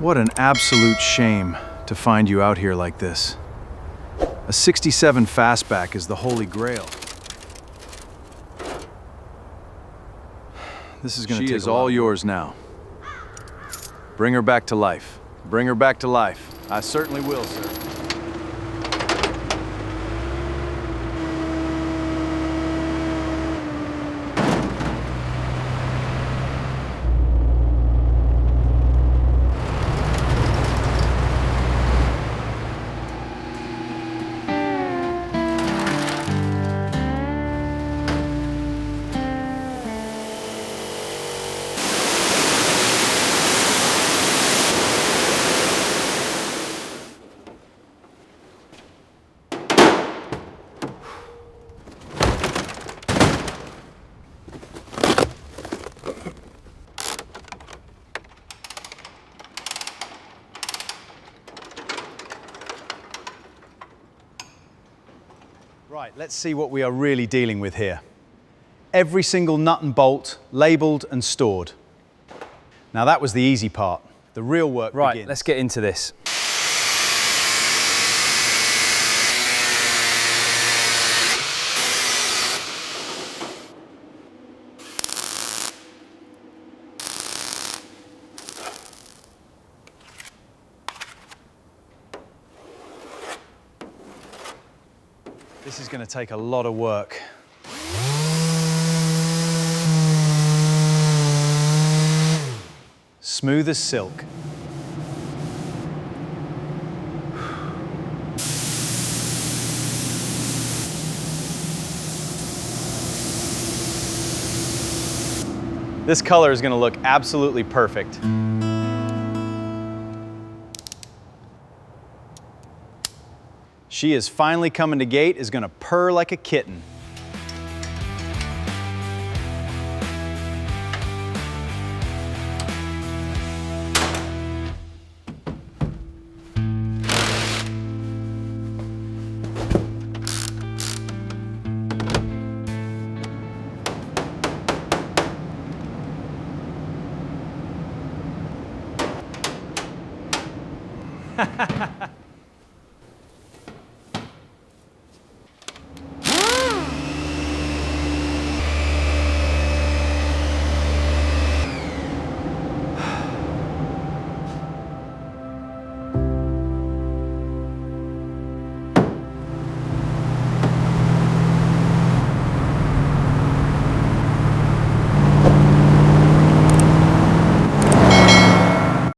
What an absolute shame to find you out here like this. A 67 Fastback is the holy grail. This is gonna take a lot. She is all yours now. Bring her back to life. Bring her back to life. I certainly will, sir. Right, let's see what we are really dealing with here. Every single nut and bolt labeled and stored. Now that was the easy part. The real work begins. Right, let's get into this. This is going to take a lot of work. Smooth as silk. This color is going to look absolutely perfect. She is finally coming to gate, is gonna purr like a kitten.